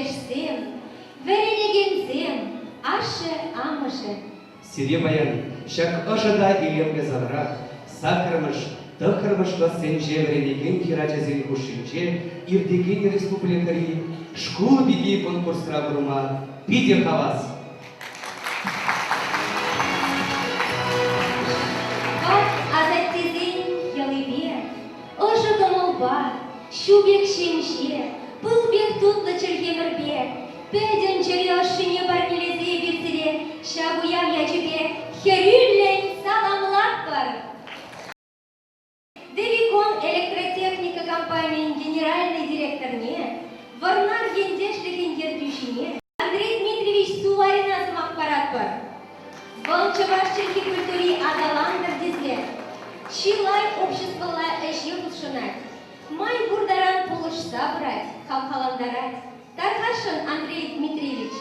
пешсем, веренегенсем, аше-амыше. Сире баян, шак ожада илемге занрак, сакырмыш, тăхырмышка сенче веренеген хирачазен кушинче, ирдеген республикари, шкул биги конкурсра бурма, пиде хавас. Ожы комолба, шубек шенче, пылбек тутлы чергемірбек, пөден чыре ошыне баркелезе биртіре, шабуям ячебек, херюллен саламлап бар. Девикон электротехника компанияның генеральный директорне, Варнар Гендешлеген ертушіне, Андрей Дмитриевич Суларин азымақ парат бар. Волчевашченки культури адаландыр дезлер. Чилай обществола эше кушынать. Май бурдаран полышса брать, халқаландарать. Тархашын Андрей Дмитриевич.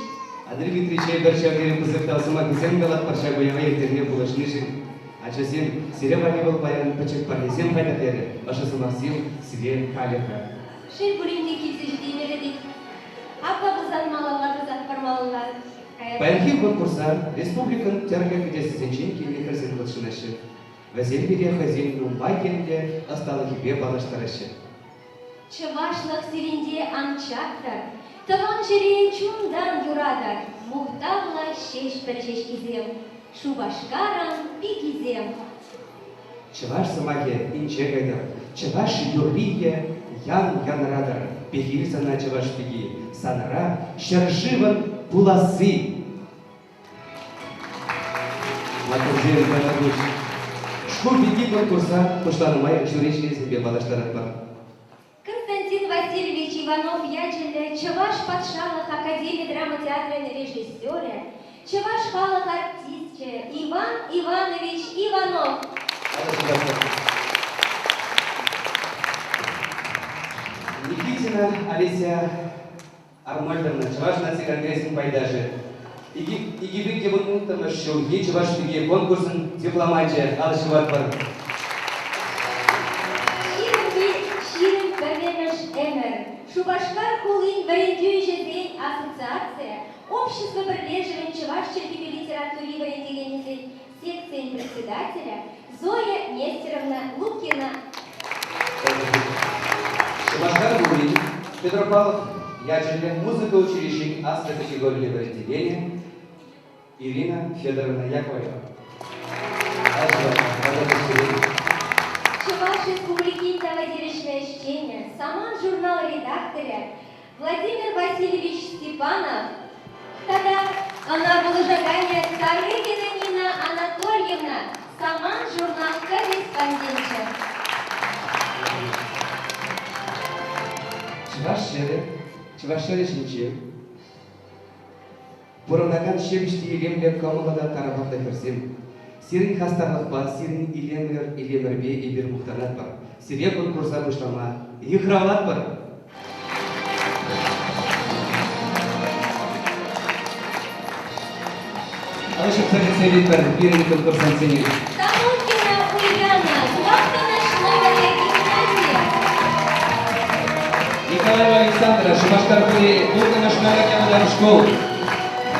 Андрей Дмитриевич бершавдері кызыктал сыма кызем галат парша бояға ертерне болышнышын. Ачасем сире бани был баян пачек парнесем қайдатері, аша сымасем сире калеха. Шел буринде келсе ждемеледік. Апа бізан малалар, бізан пармалалар. Баянхи конкурса республикан тярга кедесі зенченки мекерзен кылшынашы. Вәзел бере хазин умбай кенде асталы кебе балаштарашы. Чывашлық сиренде анчақтар, тыван жере чундан юрадар, мұқтавла шеш бір шешкізем, шубашкарам пикизем. Чываш сымаге инче гайдар, чываш юрлие ян янрадар, пехил сана чываш пеги, санара шарживан пуласы. Лакурзер башагуш. Школ пеги конкурса пуштанымай жюречный себе балаштарат бар. Константин Васильевич Иванов ячеле, чываш патшалық академия драма театрын режиссёре, чываш халық артистче Иван Иванович Иванов. Никитина Олеся Арнольдовна, чываш нацигангресин пайдажы. Игибек дебутнуктамы шулги чываш пеги конкурсын дипломатия алышыват бар. Ширин Гавернаш Эмер, Шубашкар Хулин Варендюйжеден ассоциация, общество прилеживания чувашченки литературе Варендюйжеден секции председателя Зоя Нестеровна Лукина. Шубашкар Хулин, Петропавлов, Ячеле, музыка училища АСТа категории разделения Ирина Федоровна Яковлева. Чуваш Республики Тавадиришвещения, Саман журнал редакторя Владимир Васильевич Степанов. Тогда она была жагания Царыгина Нина Анатольевна, Саман журнал корреспондентша. Чувашшере шинче. Бұрынаган шебішті елемле комылада тарабақта көрсем. Сирин хастарлық бар, сирин илемірбе ебір мұқтанат бар. Сире конкурса бұшлама, ихравлат бар. Алышып совет бар, бірін конкурсан сенер. Самонкина Ульяна, Зуахтана Шловая гимназия. Николаева Александра, Шубашкар Хули, Булгана Шмаля школу.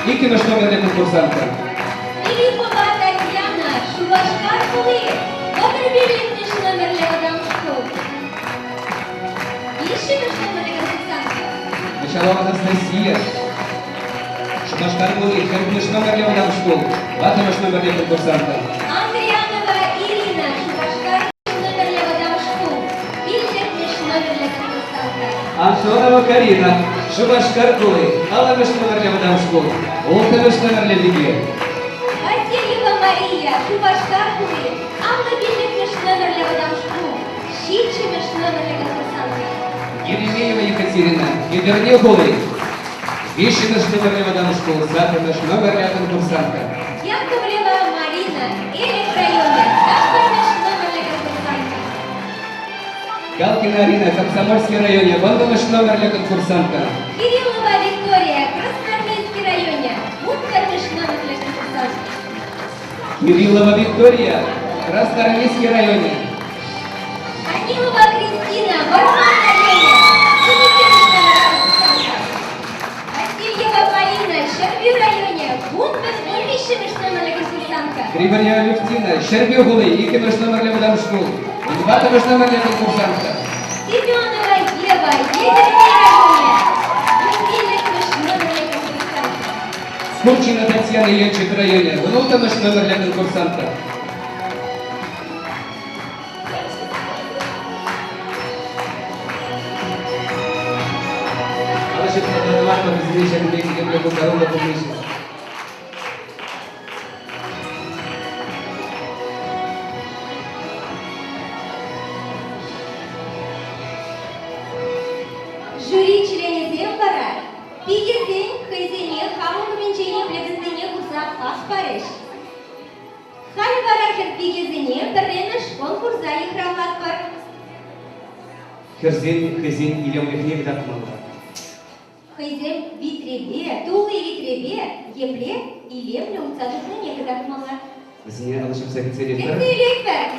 Iki наш номер для конкурсанта. Филиппова Татьяна, Шубашкар Хули, Добрый номер для Адамшков. Еще наш номер для конкурсанта. Началова Анастасия, Шубашкар Хули, наш номер для Адамшков. Вот наш номер для конкурсанта. Андриянова Ирина, Шубашкар номер для Адамшков. Ильчев наш номер для конкурсанта. Антонова Карина, Шубашкар Хули, Алла наш номер для Адамшков. Олка наш номер для Лиги. Васильева Мария, Шубашкар Хули, Анна Бильник наш номер для Адамшков. Щичи наш номер для конкурсанта. Еремеева Екатерина, Гиберне Хули. Виши наш номер для Адамшков. Завтра наш номер для конкурсанта. Яковлева Марина, Электрорайоне, Каспар наш номер для конкурсанта. Галкина Арина, Комсомольский районе. Вот наш номер для конкурсанта. Кириллова Виктория, Красноармейский районе, Муткар наш номер для конкурсанта. Кириллова Виктория, Красноармейский районе. Анилова Кристина, Варвар районе, Сумики наш номер для конкурсанта. Бишшемеш номерлі курсантка. Григория Алевтина, Щербегулы, 2 номерлі мадам школ. 2 номерлі конкурсантка. Семенова Ева, едет Мировне. 11 номерлі конкурсантка. Скупчина Татьяна, Янчик районе, 0 номерлі конкурсантка. Алışık Nadal'ın bizim için bir kurtarımla bulmuşuz. Жюри членезем бара. Пигезен, хайзене, хамын менчене, плегіздене курса пас пареш. Хай барахер пигезене, бірремеш конкурса ихравлат бар. Херзен, хезен, илем лехне видакманла. Хайзем витребе, тулы витребе, епле, илемле уцадухны некадахмала. Bizine alışıp sekreteriyet var. Кенселек бар.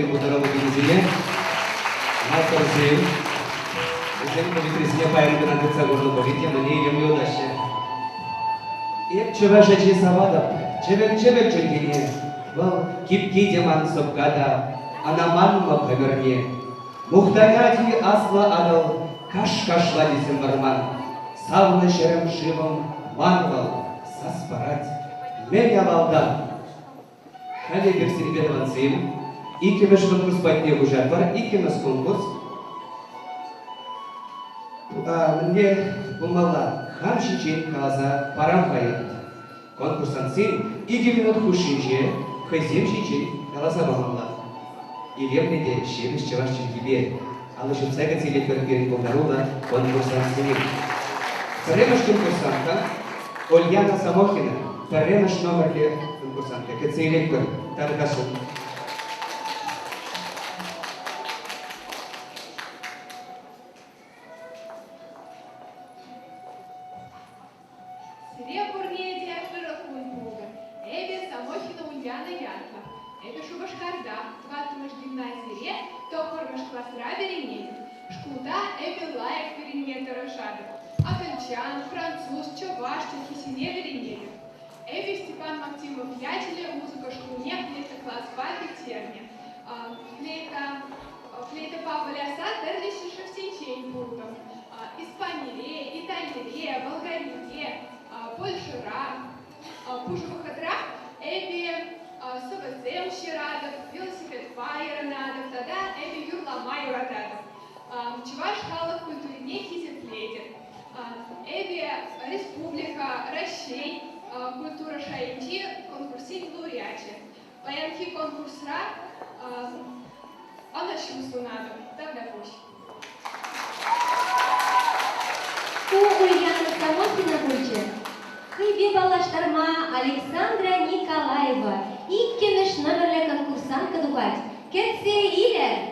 Ольгин Бударова Бензине, Мастер Зим, Зим повітрясня паєм гранниця горно повітря, на ній йому удачі. Як чуваш очі завадов, чевек джунгине, вал кипки деман сопкада, а на манма поверне. Мухтаяди асла адал, каш-кашла десем барман, савна шерем живом, манвал, саспарать, меня валдан. Хали берсербетован сим, ике веш конкурс патне гужатвар, ике нас конкурс. Мне бумала, хам шичен каза, парам хаят. Конкурсан сим, ике минут хушинче, хайзем шичен, каласа бамала. И лепнете, щемиш чеваш чергибе, але щоб це цілі перед Богдарула, конкурсан сим. Перемаш конкурсанта, Ольяна Самохина, перемаш номер для конкурсанта, яке це лектор, там кашу. Француз, чуваш, кисине веренели. Эви Степан Максимов Ятеля, музыка шкуне, флейта класс Павел Терня. Флейта Павла Ляса, Дерлище Шевсенчень Буртов. Испаниле, Италире, Болгарине, Польшера, Пужевых отрах, Эви СВСМ Щерадов, велосипед Файер Надов, тогда Эви Юрламай Рададов. Чуваш Халов культурине Хизепледер. Эви Республика, Рощей, культура Шаинчи, конкурсин лауреачи. Паянки конкурсра, она чувству надо, тогда пусть. У Ульяны Самохина будет. Хыбе балаштарма Александра Николаева. Иккенеш номерле конкурсантка дукать. Кетсе илер.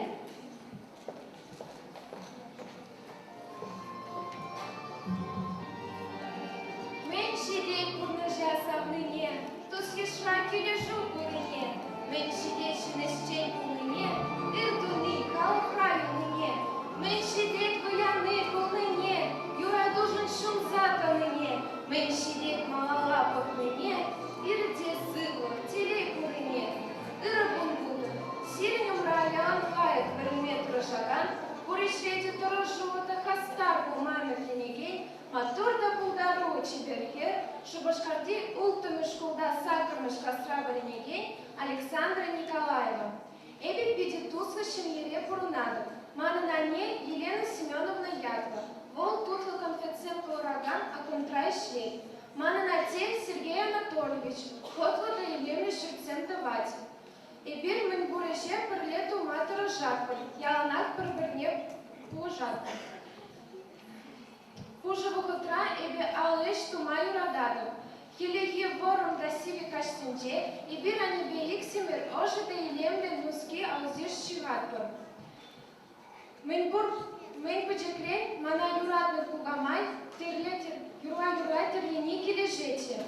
Шубашкарди ултымыш кулда сакырмыш касра баренеген Александра Николаева. Эби педитусва шеньере пурунадо. Мана не Елена Семеновна Ядва. Вол тутла конфецем ураган, а контрай швей. Мана на тель Сергей Анатольевич. Хотла да Елена Шевцем давать. Эбир мен буреше перлету матера жатвар. Яланак перберне пужатва. Пужевых утра эбе алыш тумаю рададов. Хилеги вором да сиви каштинче, и бира не белик симер, оже да илемле нуски алзиш шиватпар. Мен паджеклен, мана юрадны кугамай, юрай терлини килежете.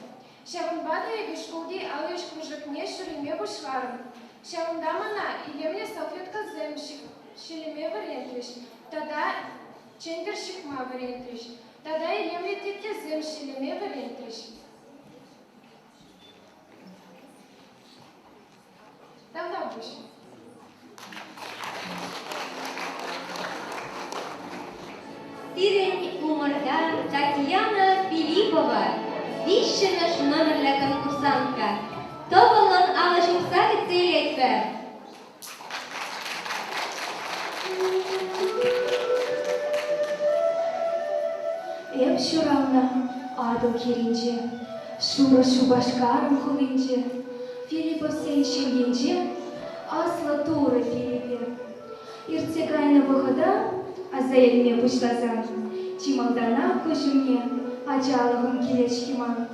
Шаванбада эбе шкуди алыш кружекне шуриме бушваром. Шаванда мана илемле салфетка земшик, шилиме варентриш, тада чендершик ма варентриш. Тогда и лемли тетя земшилиме варентриш. Тогда больше. Тирень умарда Татьяна Филиппова. Вище наш номер для конкурсантка. Тоболон алашымса гыцелетпер. Эп шуравна адыл керинче, шура шубашкарым хулинче, Филиппов сен шенгенче, асла туры Филиппе. Иртегайна выхода, а за эльме пучлаза, чималдана кожумне, ачалығым келечкиман.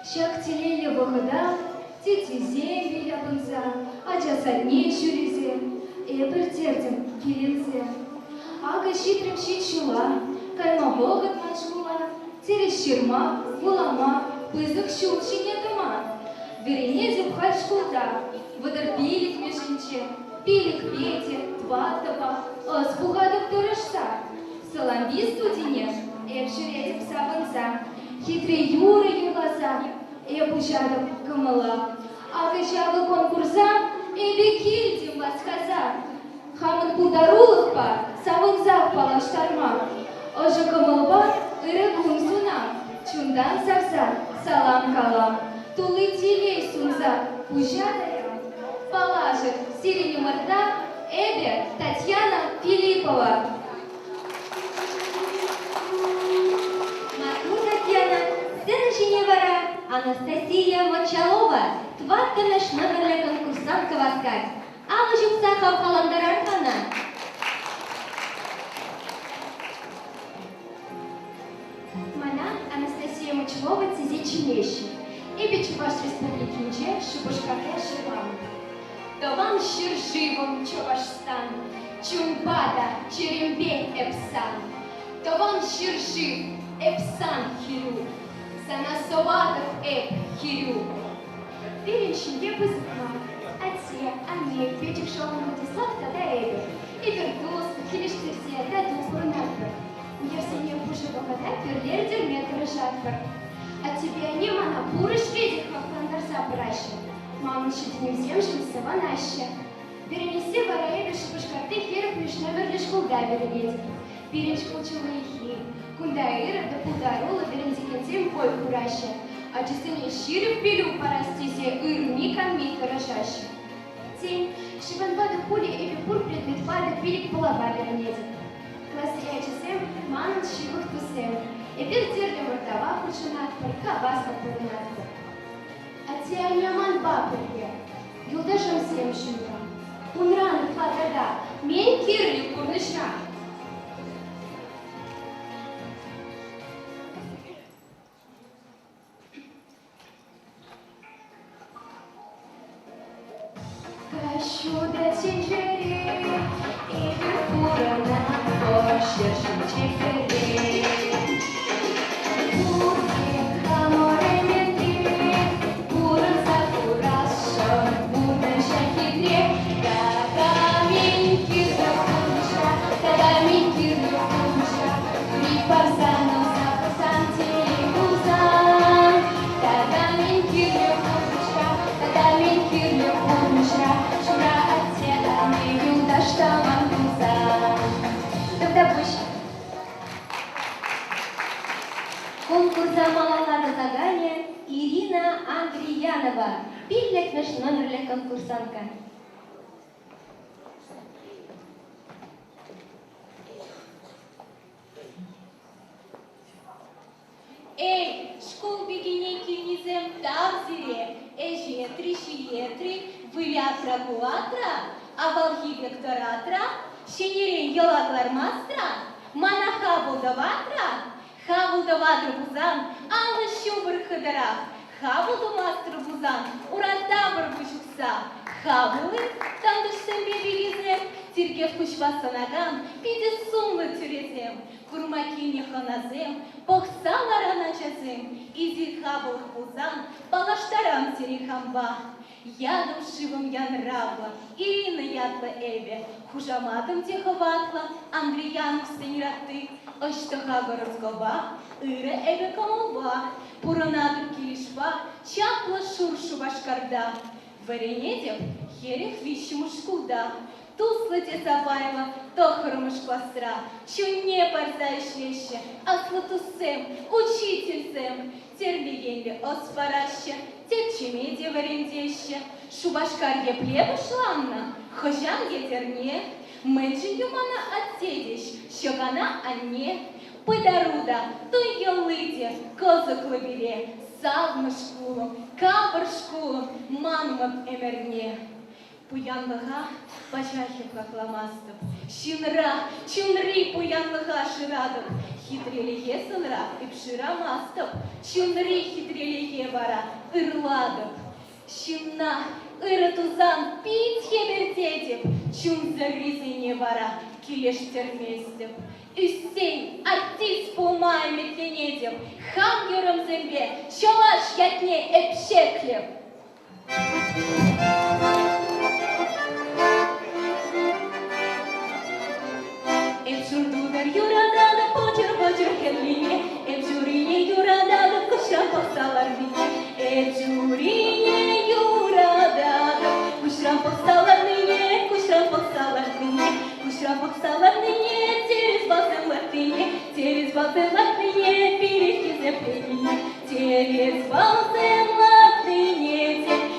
Шак телеле выхода, тети зембе ляпынса, ача садне шуризе, эпір тердім келензе. Ага щитрым щит шула, кайма богат маншмула, тереш ширма, булама, пызык щулчине дома. Верене зюбхать шкулда, водорпилик межинче, Пилик Пети, Тватова, Спугадов Торешса, Соломби Студенеш, Эвширетик Саванза, Хитрый Юра Юлаза, Эбужадов Камала, Агачавы конкурса, Эбекильдим Васхаза, Хамын Пударулыхпа, Саванзах Палаштарма, Ожа Камалба, Ирагун Сунам, Чундан Савза, Салам Калам, Тулы Тилей Сунза, Пужадаря, Палажик, Сирени Марта, Эбе, Татьяна Филиппова. Мату Татьяна, Сеночине Вара, Анастасия Мочалова, Тваттанаш номерля конкурсантка Васкать, Алла Жуксахов Халандарархана. Мана Анастасия Мочалова Цизичинещи. Эбе Чуваш Республики Нче, Шубашкаря Шивам. Даван Ширживом Чувашстан, Чумбада Черембе Эпсан. Даван Ширжив Эпсан Хирю, Санасоватов Эп Хирю. Перечень Ебызма, Атия, Ане, Петик Шован Владислав Тада Эбе, Эбердус, Хилиштырсия, Даду Курнатпер. Евсения Пушева Вода, Перлер Дерметр Жатпер. А тебе не мана, Пуры Шведиха, Фандарса Браща. Мама щитнем земшим Саванаща. Перенеси Вараэбе Шипушкарты Херов Вишневер Лешкулда Верелетик. Перечкул Чулыхи. Кундаира да Пударула Верентикентем Пой Кураща. А чистыне Ширев Пилю Парастисе Ирми Камит Рожаща. Тень, Шиванбада Пули Эбе Пур предмет Пада Пилик Палава Верелетик. Классия часем Манан Шивых Тусем. Эбер Дерли Муртава Кушанатпар, Кабаска Пурнатпар. Атианьяман Бапырге, Юлдашам Семшинка, Унраны Флатада, Мен Кирли Курнышна. Кащуда Тинжери, Эбер Пурана, Бошершин Чефери. Конкурса малалады загане Ирина Андриянова, Пиллек наш номерля конкурсантка. Эй, школ бегине кинизем тавзире, эжетри, шиетри, вылятра гуатра, авалги векторатра, щенерен елаглар мастра, манаха булдаватра, Хавулдаватра бузан, алла щубыр хыдара, Хавулду мастра бузан, уратабыр бучукса, Хавулы, тандышсем бебегизем, Тиргев кучвасанаган, пиде сумлы тюрезем, Курмакине ханазем, похсалара начазем, Изи хавул бузан, палаштарам терехамба. Ядом шивом я нравла, Ирина ядла Эбе, Хужаматом тиховатла, Андреяну сенираты, Оштаха городскова, Ире Эбе камолба, Пуранадым килишпа, Чапла шуршу башкарда, Варенедев, Херех вищему шкуда, Тусла тесапайла, Тохармыш кластра, Чуне парзаешь вещи, Аслатусем, учительсем, Терлиенли оспараща, Тепчемеди варендеща, Шубашкарье плебушланна, Хожан етерне, Мэджи юмана отседищ, Щогана анне, Пыдаруда, той елыде, Козак лабере, Савмы шкулом, Кабар шкулом, Манмак эмерне. Пуянлыға, Пачахев хахламастым, Щинра, чунри пуянлыға шырадым, Хитрелеге сынра, ипширамастым, Чунри хитрелеге бара, ырладым. Щинна, ырытузан, пить хебертетеп, Чун заризыне бара, килеш терместеп. Үстен, аттис пулмай метленедеп, Хангером зэмбе, Чолаш ятне эпшеклеп. çırkenliğine, evcuriye yuradadı, kuşan postalar bine. Evcuriye yuradadı, kuşan postalar bine, kuşan postalar bine. Kuşan postalar bine, через басылатыне, через басылатыне, переки запленине, через басылатыне,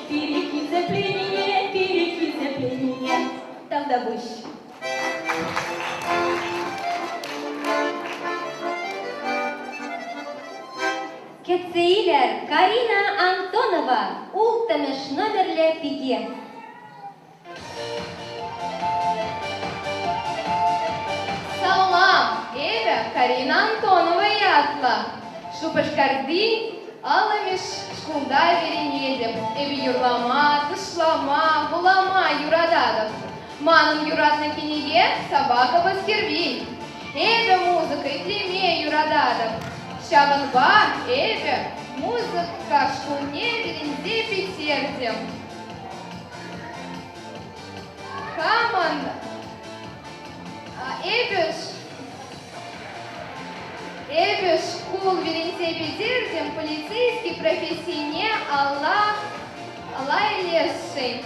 переки запленине. Тогда выше. Кетсейлер Карина Антонова, ултымыш номерлі пиге. Салам, эбе Карина Антонова ятла. Шупашкарды алымеш шкулда веренедем. Эбе юрлама, тышлама, булама юрададов. Маным юратна кинеге собака баскервиль. Эбе музыка и тлеме юрададов. Шабанба, эбе музыка шкулне веренде петердем. Хаман Эбе школ веренде петердем полицейский профессийне Алла Элешень.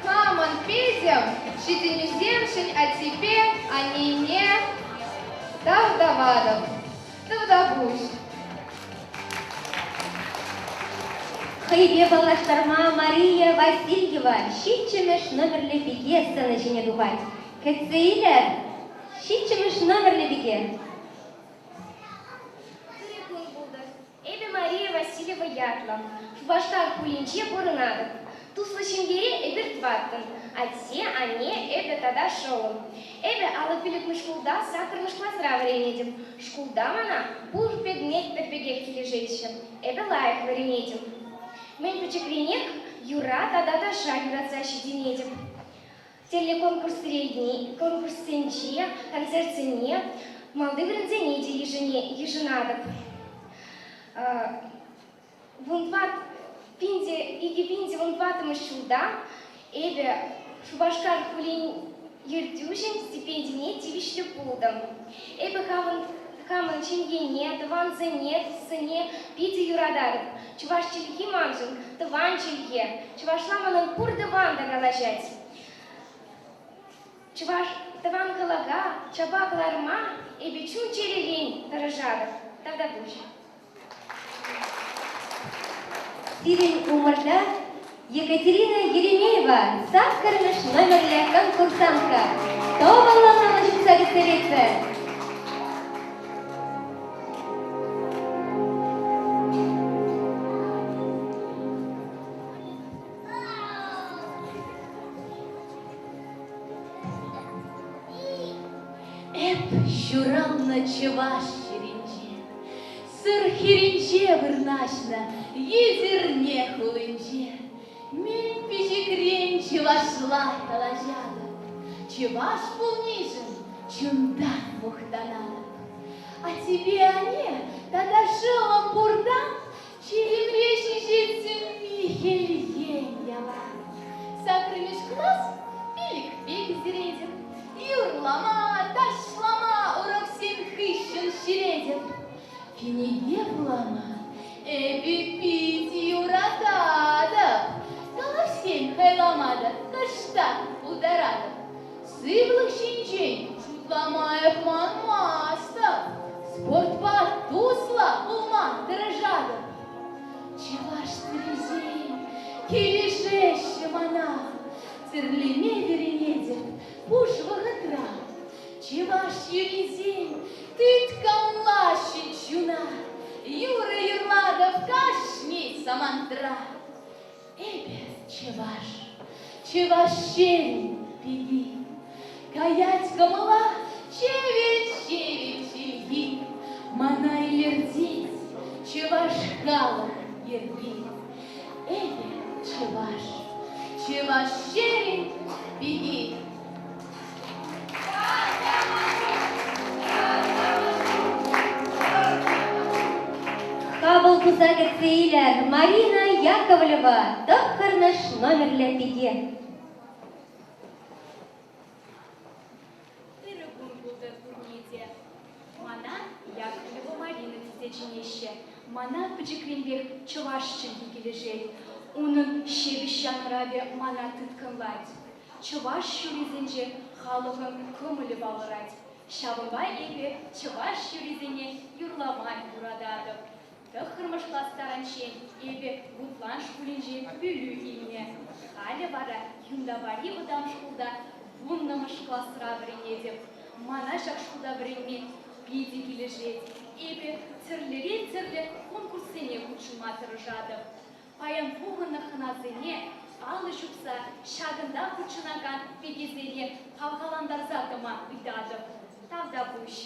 Хаман педем, шитинюздемшень, а теперь они не Давдавадов. Давдабуш. Хайбе балаштарма Мария Васильева, шитчемеш номерлі пиге сцена жіне дувать. Кетсейлер, шитчемеш номерлі пиге. Эбе Мария Васильева ятла. Шубашкар кулинче бурынадык. Туслышингере эбир тваттын. Атсе ане эбе тада шоуын. Эбе алы пилікмі шкулда сакырмыш классра варенедім. Шкулда мана бұл предмет пепеге кележейші. Эбе лайық варенедім. Мен печекренек юра тада таша юратса шеденедім. Телеконкурс средний, конкурс сенче, концерт цене, малды врензенеде еженадык. Вунват пинде вунватым шуда, эбе шубашкар кулин ердюжен стипендине тивишлі пулдым. Эбе хамын чингене, тыванзене, сыне пиде юрадарып. Чуваш чилхи манжын, тыван чилхе. Чувашламанын пур тыван дагалажать. Чуваш тыван калага, чабакларма, эбе чун черелень таражадып. Тогда буш. Сирень умырда Екатерина Еремеева, сакырмыш номерлі конкурсантка. То баллана учится веселиться. Şuram çuvaş şirince, sır hirince vırnaşna, yezirne hulınce, men pişikren çuvaşlay talajada, çuvaş bulнижен, чундан мухтанада. А тебе они, тогда шелом бурдан, черем речи житцем Михельен яла. Сакрымеш класс, пилик пик зреден, юрлама, ташлама, урок сен хыщен ширеден. Финеге булама, эби пить юратадов, колосен хайламада, каштан ударадов. Сыблых щенчень, чутламаев манмастов, спортпарк тусла, улман дорожадов. Чеваш стрезей, келешеще мана, цирлиме веренедет, пуш вагатра. Чеваш юрезень, ты тканла щенчуна, Юра Ерладов кашни самантра. Эбе чеваш, чеваш щелень пиги, каять камала, чевич чильги, манай лердить, чеваш хала ерги. Эбе чеваш, чеваш щелень пиги. Кабыл кузагы цейлер Марина Яковлева, тохарныш номерлі пиге. Тырыгун булды турниде. Мана як мана пüчекленбек чӑвашчченке кележет. Унын шебіщанырабе мана тыткынлать. Чӑваш çурисенче халӑхын көмілі балырать. Шабынға эпе чӑваш çурисене юрламай урададып. Тăххырмыш класстаранчен эпе гутлан шкулинче пүлü илне. Халі бара юндавари ыдам шкулда вуннымыш классра вренедеп. Мана жак шкулда вренме пиде кележет. Эпе церлере-церле конкурсене кучылма тырыжадып. Паян пуғынны хынасене алы жупса шагында кучынаган пегезене калкаландарзатыма ыйдадып. Тавда буш.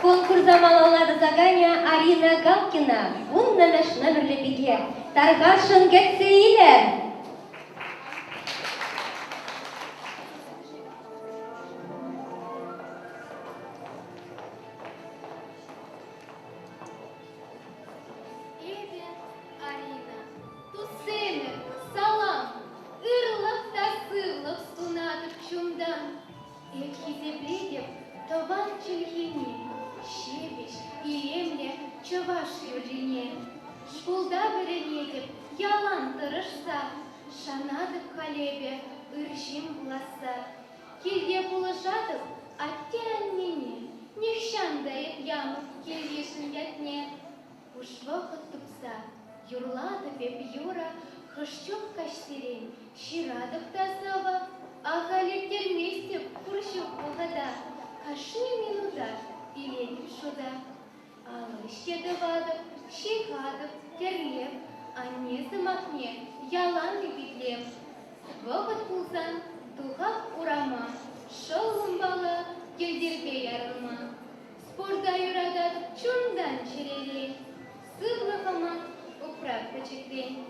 Конкурса малалады загания Арина Галкина. Вунна наш номерлі беге. Таргашын кетсейлер. Эбе, Арина, тусене, салам, ырлық та сывлық сунатып чундан. Экхизебредеп, таван чилгене, шебеш, илемле, чываш юржене. Шкулда біренедеп, ялан тырышса, шанадып халебе, ыржим буласа. Келге булышадып, атте аннене, нехшандайып ямып, келгешін ятне. Уж вақыт тупса, юрладып еп юра, хышчук каштерен, ширадып тазава, ахалектер местеп, куршук бұғада. Кашни минута, илетіп шуда. Алы щедывадып, щихадып, терлеп, анезы махне, яланды битлеп. Вăпăт пулсан, тухап урама, шăулым бала, келдерпе ярылма. Спорда юрадат чундан череле, сывлăхама управка чекрен.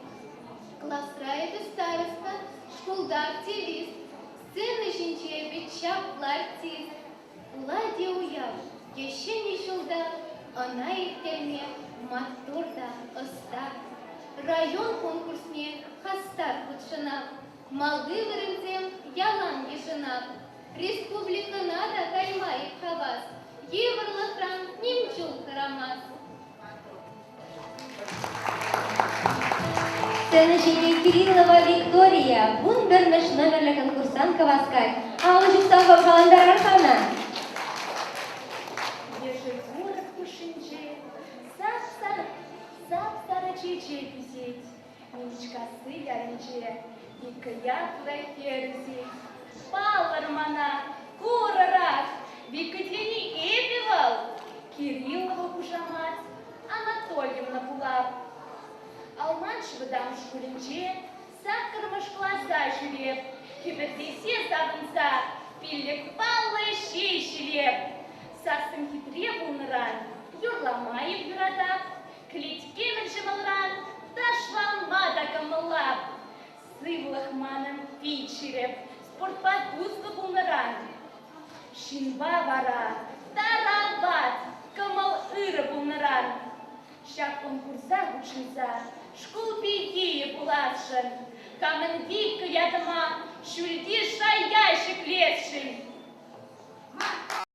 Классра эпе староста, школда активист, сцена жинчепе чаплы артист. Ладе уяв, еще не шылда, она иртелме, моторда, ыстар. Район конкурсне хастар хутшынап, малды вырынсем ялан ешынап. Республикана да каймайып хавас, еврлыхран немчул карамас. Сцена жине Кириллова Виктория, бун бірміш номерлі конкурсантка васкай. Алы жүксанға қаландар арқана. Ежегород кушинче, сап-сара чече писеть, Ничкасы яринче, Никаятлы ферзить. Палар мана, курарак, Викатени эпивал, Кириллова кушамат, Анатольевна пулап. Алманшевы дам шкулинче, Сакармыш глаза жүреп, Кибердесе сабынса, Пиллек паллы шейшелеп. Сасын хитре булныран, юрламайып юрадап, Клеткемін жымылран, Ташланма да кымылап. Сывлых маным фичереп, Спортподгузка булныран. Шинба вара, тарават, Кымыл ыры булныран. Шак конкурса учынса, Шкул пейгие булашын, Камын вик ядыма, Шүлді шаяшек лесшін.